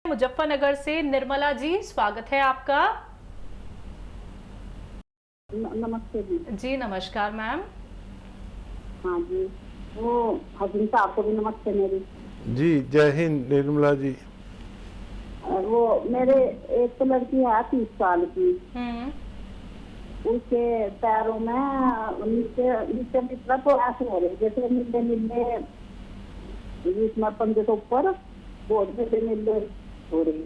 मुजफ्फरनगर से निर्मला जी, स्वागत है आपका। नमस्ते जी। जी नमस्कार मैम। हाँ जी, वो हजम साहब को भी नमस्ते मेरी। जी जय हिंद निर्मला जी। वो मेरे एक तो लड़की है 30 साल की, उसके पैरों में नीचे नीचे की तरफ ऐसे हो रही जैसे नीले नीले, इसमें पंजे के ऊपर बहुत नीले नीले हो रही,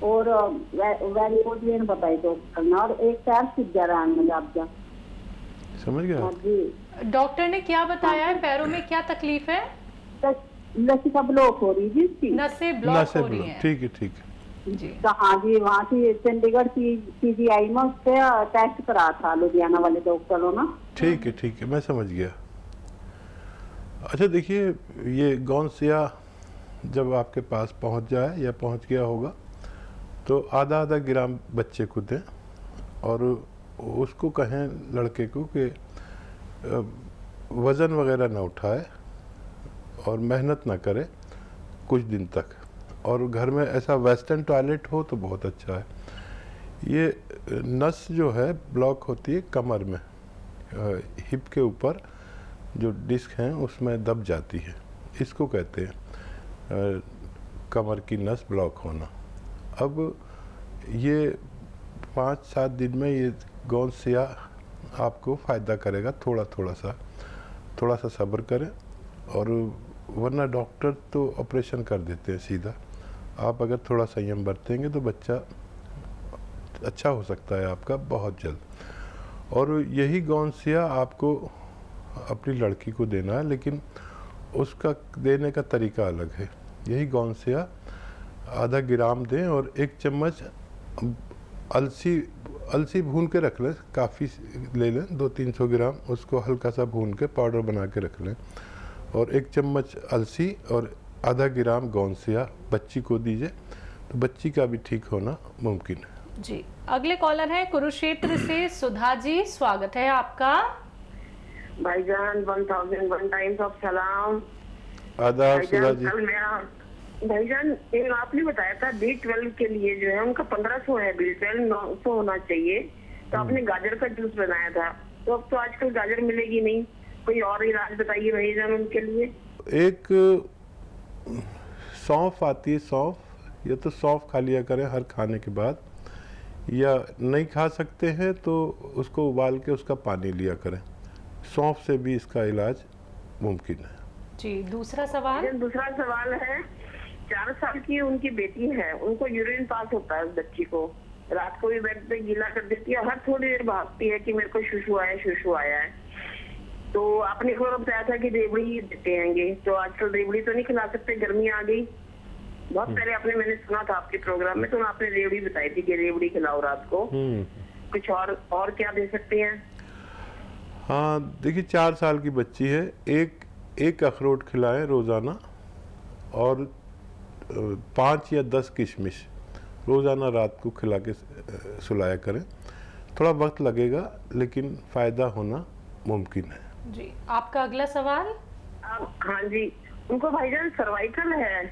और वेरिकोज़ बताई डॉक्टर ने, और एक पैर सीध जा रहा है मुझे। समझ गया। हाँ जी। डॉक्टर ने क्या बताया है, पैरों में क्या तकलीफ है? लसीका ब्लॉक हो रही जी, इसकी नसें ब्लॉक हो रही हैं। ठीक है ठीक है जी। तो हाँ जी, वहाँ की चंडीगढ़ की CGI में उससे टेस्ट करा था लुधियाना वाले डॉक्टरों ने। ठीक है मैं समझ गया। अच्छा देखिए, ये गौनसिया जब आपके पास पहुंच जाए या पहुंच गया होगा तो आधा आधा ग्राम बच्चे को दें और उसको कहें लड़के को कि वज़न वगैरह ना उठाए और मेहनत ना करे कुछ दिन तक, और घर में ऐसा वेस्टर्न टॉयलेट हो तो बहुत अच्छा है। ये नस जो है ब्लॉक होती है कमर में, हिप के ऊपर जो डिस्क हैं उसमें दब जाती है, इसको कहते हैं कमर की नस ब्लॉक होना। अब ये 5-7 दिन में ये गौनसिया आपको फ़ायदा करेगा, थोड़ा सा सब्र करें, और वरना डॉक्टर तो ऑपरेशन कर देते हैं सीधा। आप अगर थोड़ा संयम बरतेंगे तो बच्चा अच्छा हो सकता है आपका बहुत जल्द। और यही गौनसिया आपको अपनी लड़की को देना है, लेकिन उसका देने का तरीका अलग है। यही गौनसिया आधा ग्राम दें और 1 चम्मच अलसी भून के रख लें, काफ़ी ले लें, 200-300 ग्राम, उसको हल्का सा भून के पाउडर बना के रख लें, और 1 चम्मच अलसी और आधा ग्राम गौनसिया बच्ची को दीजिए, तो बच्ची का भी ठीक होना मुमकिन है। जी, अगले कॉलर है कुरुक्षेत्र से सुधा जी, स्वागत है आपका। भाईजान 1001 टाइम्स ऑफ सलाम। आदाब सुधा जी। भाईजान आपने बताया था B12 के लिए जो है उनका 1500 है, B12 900 होना चाहिए, तो आपने गाजर का जूस बनाया था, तो अब तो आजकल गाजर मिलेगी नहीं, कोई और इलाज बताइए भाईजान उनके लिए। एक सौंफ आती है, सौंफ, या तो सौंफ खा लिया करें हर खाने के बाद, या नहीं खा सकते हैं तो उसको उबाल के उसका पानी लिया करें। सौंफ से भी इसका इलाज मुमकिन है। जी, दूसरा सवाल है, 4 साल की उनकी बेटी है, उनको यूरिन पास होता है उस बच्ची को, रात को भी बेड पे गीला कर देती है, हर थोड़ी देर भागती है कि मेरे को शुशु आया है। तो आपने को बताया था कि रेवड़ी देते हैंगे, तो आजकल रेवड़ी तो नहीं खिला सकते, गर्मी आ गई। बहुत पहले मैंने सुना था आपके प्रोग्राम में, तो आपने रेवड़ी बताई थी कि रेवड़ी खिलाओ रात को। कुछ और क्या दे सकते हैं? हाँ देखिए, 4 साल की बच्ची है, एक अखरोट खिलाएं रोज़ाना, और 5 या 10 किशमिश रोज़ाना रात को खिला के सुलाया करें। थोड़ा वक्त लगेगा लेकिन फ़ायदा होना मुमकिन है। जी, आपका अगला सवाल। हाँ जी, उनको भाईजान सर्वाइकल है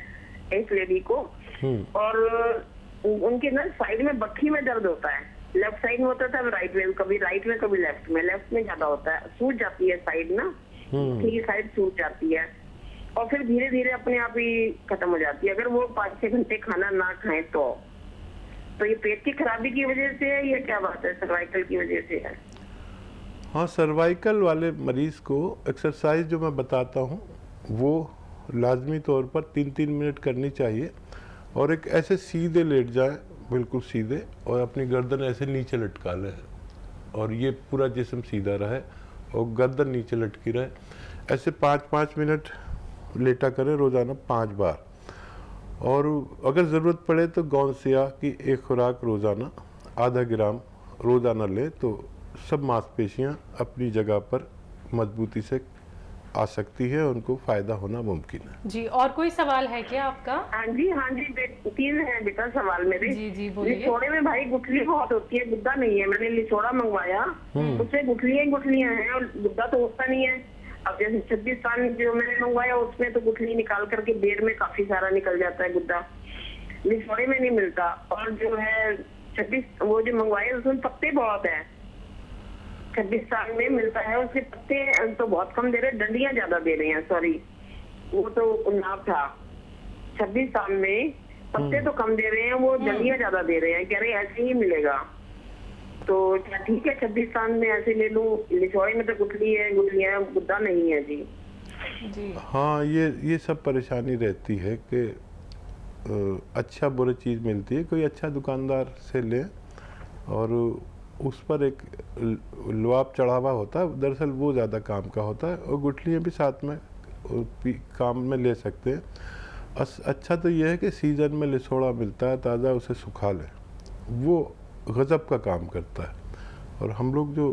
एक लेडी को, और उनके ना साइड में बक्खी में दर्द होता है, लेफ्ट साइड में होता था, राइट में, कभी राइट में कभी लेफ्ट में ज्यादा होता है, सूज जाती है साइड ना, ठीक साइड सूज जाती है, और फिर धीरे धीरे अपने आप ही खत्म हो जाती है अगर वो 5-6 घंटे खाना ना खाएं तो ये पेट की खराबी की वजह से है, ये क्या बात है, सर्वाइकल की वजह से है? हाँ, सर्वाइकल वाले मरीज़ को एक्सरसाइज जो मैं बताता हूँ वो लाजमी तौर पर 3-3 मिनट करनी चाहिए, और एक ऐसे सीधे लेट जाए, बिल्कुल सीधे, और अपनी गर्दन ऐसे नीचे लटका लें, और ये पूरा जिस्म सीधा रहे और गर्दन नीचे लटकी रहे। ऐसे 5-5 मिनट लेटा करें रोज़ाना 5 बार, और अगर ज़रूरत पड़े तो गौनसिया की एक खुराक रोज़ाना आधा ग्राम रोज़ाना लें, तो सब मांसपेशियां अपनी जगह पर मजबूती से आ सकती है, उनको फ़ायदा होना मुमकिन है। जी, और कोई सवाल है क्या आपका? हाँ जी 3 है बेटा सवाल मेरे। जी बोलिए। लिचोड़े में भाई गुठली बहुत होती है, गुद्दा नहीं है, मैंने लिचोड़ा मंगवाया, उससे गुठलियां हैं और गुद्दा तो होता नहीं है। अब जैसे 26 साल जो मैंने मंगवाया उसमें तो गुठली निकाल करके देर में काफी सारा निकल जाता है गुद्दा, लिसोड़े में नहीं मिलता। और जो है 26 वो जो मंगवाए उसमें पत्ते बहुत है, 26 साल में मिलता है, उसके पत्ते तो बहुत कम दे रहे हैं, डंडियां ज्यादा दे रहे हैं। सॉरी वो तो उन्नाव था। 26 साल में पत्ते तो कम दे रहे हैं, वो डंडियां ज्यादा दे रहे हैं, कह रहे हैं ऐसे ही मिलेगा। तो क्या ठीक है 26 साल में ऐसे ले लूं? लिसोड़े में तो गुठली है, गुठलियां गुद्दा नहीं है जी। जी हाँ, ये सब परेशानी रहती है कि अच्छा बुरी चीज़ मिलती है, कोई अच्छा दुकानदार से लें और उस पर एक लुआब चढ़ावा होता है, दरअसल वो ज़्यादा काम का होता है, और गुठलियाँ भी साथ में काम में ले सकते हैं। अच्छा तो यह है कि सीज़न में लिसोड़ा मिलता है ताज़ा, उसे सुखा लें, वो गज़ब का काम करता है। और हम लोग जो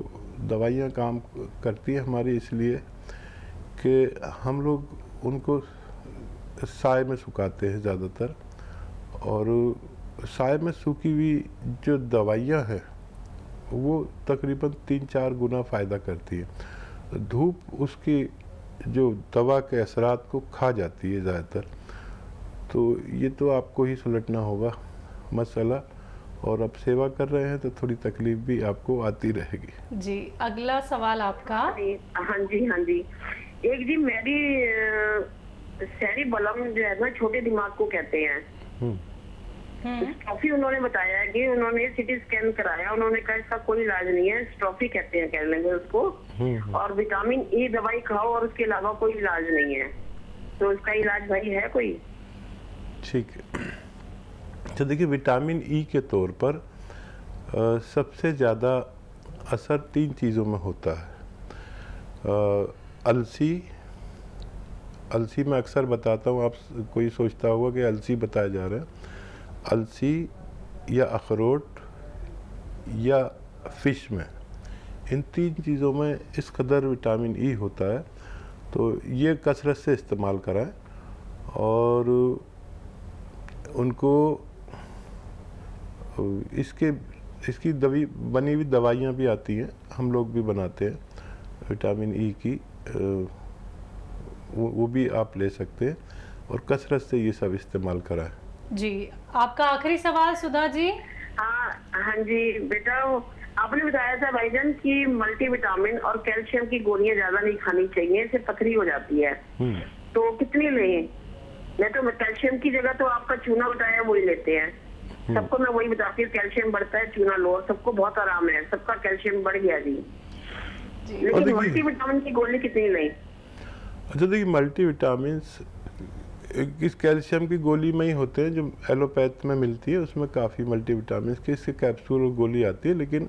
दवाइयाँ काम करती हैं हमारी, इसलिए कि हम लोग उनको साए में सुखाते हैं ज़्यादातर, और साए में सूखी हुई जो दवाइयाँ हैं वो तकरीबन 3-4 गुना फ़ायदा करती है। धूप उसकी जो दवा के असरात को खा जाती है ज़्यादातर। तो ये तो आपको ही सुलझना होगा मसला, और अब सेवा कर रहे हैं तो थोड़ी तकलीफ भी आपको आती रहेगी। जी अगला सवाल आपका। हाँ जी। एक जी मेरी सैरी बलम जो है ना, छोटे दिमाग को कहते हैं। स्ट्रॉफी उन्होंने बताया है कि उन्होंने सिटी स्कैन कराया, उन्होंने कहा इसका कोई इलाज नहीं है, स्ट्रॉफी कहते हैं, कह लेंगे उसको, और विटामिन ई दवाई खाओ और उसके अलावा कोई इलाज नहीं है। तो उसका इलाज भाई है कोई? ठीक है, तो देखिए विटामिन ई के तौर पर सबसे ज़्यादा असर 3 चीज़ों में होता है। अलसी मैं अक्सर बताता हूँ, आप कोई सोचता होगा कि अलसी बताया जा रहा है। अलसी या अखरोट या फिश में, इन 3 चीज़ों में इस कदर विटामिन ई होता है, तो ये कसरत से इस्तेमाल कराएं। और उनको इसकी बनी हुई दवाइयाँ भी आती हैं, हम लोग भी बनाते हैं विटामिन ई की, वो भी आप ले सकते हैं, और कसरत से ये सब इस्तेमाल कराएं। जी आपका आखिरी सवाल सुधा जी। हाँ जी बेटा, आपने बताया था भाईजान कि मल्टीविटामिन और कैल्शियम की गोलियां ज्यादा नहीं खानी चाहिए, इससे पथरी हो जाती है। तो कितनी लें? मैं तो कैल्शियम की जगह तो आपका चूना बताया वही लेते हैं, सबको मैं वही बताती हूँ, कैल्शियम बढ़ता है चूना लो, सबको बहुत आराम है, सबका कैल्शियम बढ़ गया जी। लेकिन मल्टीविटामिन की गोली कितनी लें? अच्छा देखिए, मल्टीविटामिन इस कैल्शियम की गोली में ही होते हैं, जो एलोपैथ में मिलती है उसमें काफ़ी मल्टीविटामिन की इसके कैप्सूल और गोली आती है, लेकिन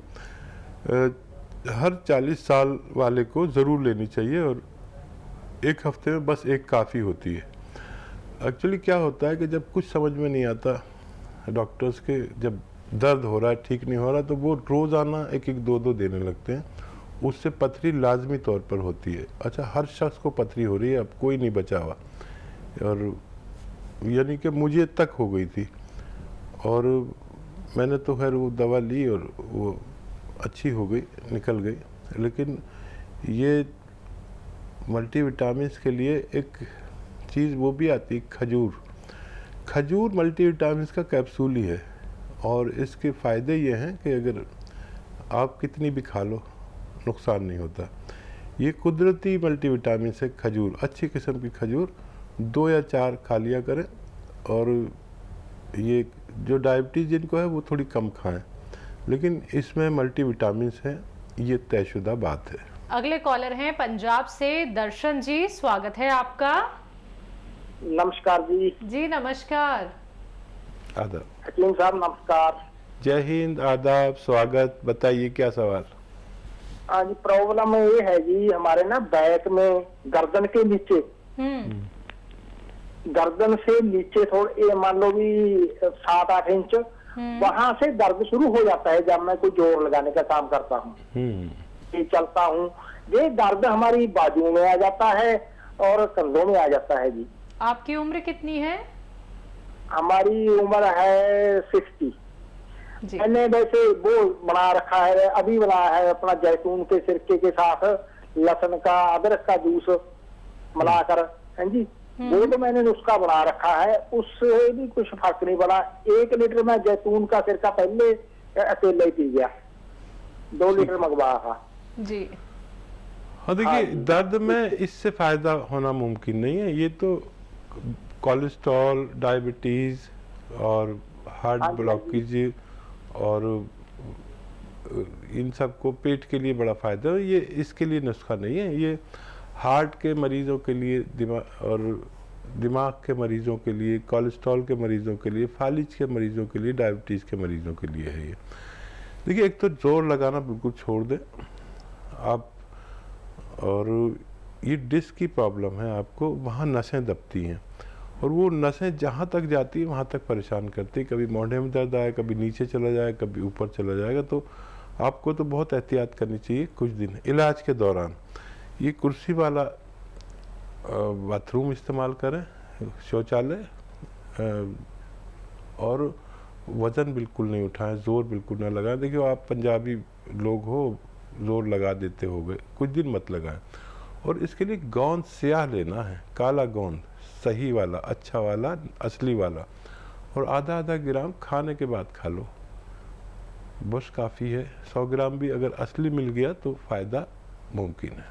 हर 40 साल वाले को ज़रूर लेनी चाहिए, और एक हफ्ते में बस एक काफ़ी होती है। एक्चुअली क्या होता है कि जब कुछ समझ में नहीं आता डॉक्टर्स के, जब दर्द हो रहा है ठीक नहीं हो रहा, तो वो रोज़ाना 1-1, 2-2 देने लगते हैं, उससे पथरी लाजमी तौर पर होती है। अच्छा, हर शख्स को पथरी हो रही है, अब कोई नहीं बचा हुआ, और यानी कि मुझे तक हो गई थी, और मैंने तो खैर वो दवा ली और वो अच्छी हो गई, निकल गई। लेकिन ये मल्टीविटामिन्स के लिए एक चीज़ वो भी आती है, खजूर मल्टीविटामिन्स का कैप्सूल ही है, और इसके फ़ायदे ये हैं कि अगर आप कितनी भी खा लो नुकसान नहीं होता। ये कुदरती मल्टीविटामिन है खजूर, अच्छी किस्म की खजूर 2 या 4 खा लिया करें, और ये जो डायबिटीज़ जिनको है वो थोड़ी कम खाएं, लेकिन इसमें मल्टीविटामिन है, ये तयशुदा बात है। अगले कॉलर हैं पंजाब से दर्शन जी, स्वागत है आपका। नमस्कार जी। जी नमस्कार। आदाब। हकीम साहब नमस्कार। जय हिंद, आदाब, स्वागत, बताइए क्या सवाल? हाँ जी, प्रॉब्लम ये है जी, हमारे ना बैक में गर्दन के नीचे, गर्दन से नीचे थोड़े मान लो भी 7-8 इंच, वहां से दर्द शुरू हो जाता है जब मैं कोई जोर लगाने का काम करता हूँ, चलता हूँ। ये दर्द हमारी बाजू में आ जाता है और कंधों में आ जाता है जी। आपकी उम्र कितनी है? हमारी उम्र है 60। मैंने वैसे वो बना रखा है, अभी बनाया है अपना, जैतून के सिरके के साथ लहसुन का, अदरक का जूस मिलाकर, हैं जी, वो तो मैंने नुस्खा बना रखा है, उससे भी कुछ फर्क नहीं पड़ा। 1 लीटर में जैतून का सिरका पहले अकेला ही पी गया, 2 लीटर मंगवाया था जी। हाँ देखिए, दर्द में इससे फायदा होना मुमकिन नहीं है। ये तो कोलेस्ट्रॉल, डायबिटीज और हार्ट ब्लॉकेज और इन सब को पेट के लिए बड़ा फायदा है। ये इसके लिए नुस्खा नहीं है, ये हार्ट के मरीजों के लिए, दिमाग के मरीजों के लिए, कोलेस्ट्रॉल के मरीजों के लिए, फालिज के मरीजों के लिए, डायबिटीज़ के मरीजों के लिए है ये। देखिए, एक तो जोर लगाना बिल्कुल छोड़ दें आप, और ये डिस्क की प्रॉब्लम है आपको, वहाँ नसें दबती हैं और वो नसें जहाँ तक जाती है वहाँ तक परेशान करती है। कभी मोढ़े में दर्द आए, कभी नीचे चला जाए, कभी ऊपर चला जाएगा। तो आपको तो बहुत एहतियात करनी चाहिए कुछ दिन इलाज के दौरान। ये कुर्सी वाला बाथरूम इस्तेमाल करें, शौचालय, और वज़न बिल्कुल नहीं उठाएं, ज़ोर बिल्कुल ना लगाएं। देखिए, आप पंजाबी लोग हो, ज़ोर लगा देते होगे, कुछ दिन मत लगाएं। और इसके लिए गोंद स्याह लेना है, काला गोंद, सही वाला, अच्छा वाला, असली वाला, और आधा आधा ग्राम खाने के बाद खा लो, बस काफ़ी है। 100 ग्राम भी अगर असली मिल गया तो फ़ायदा मुमकिन है।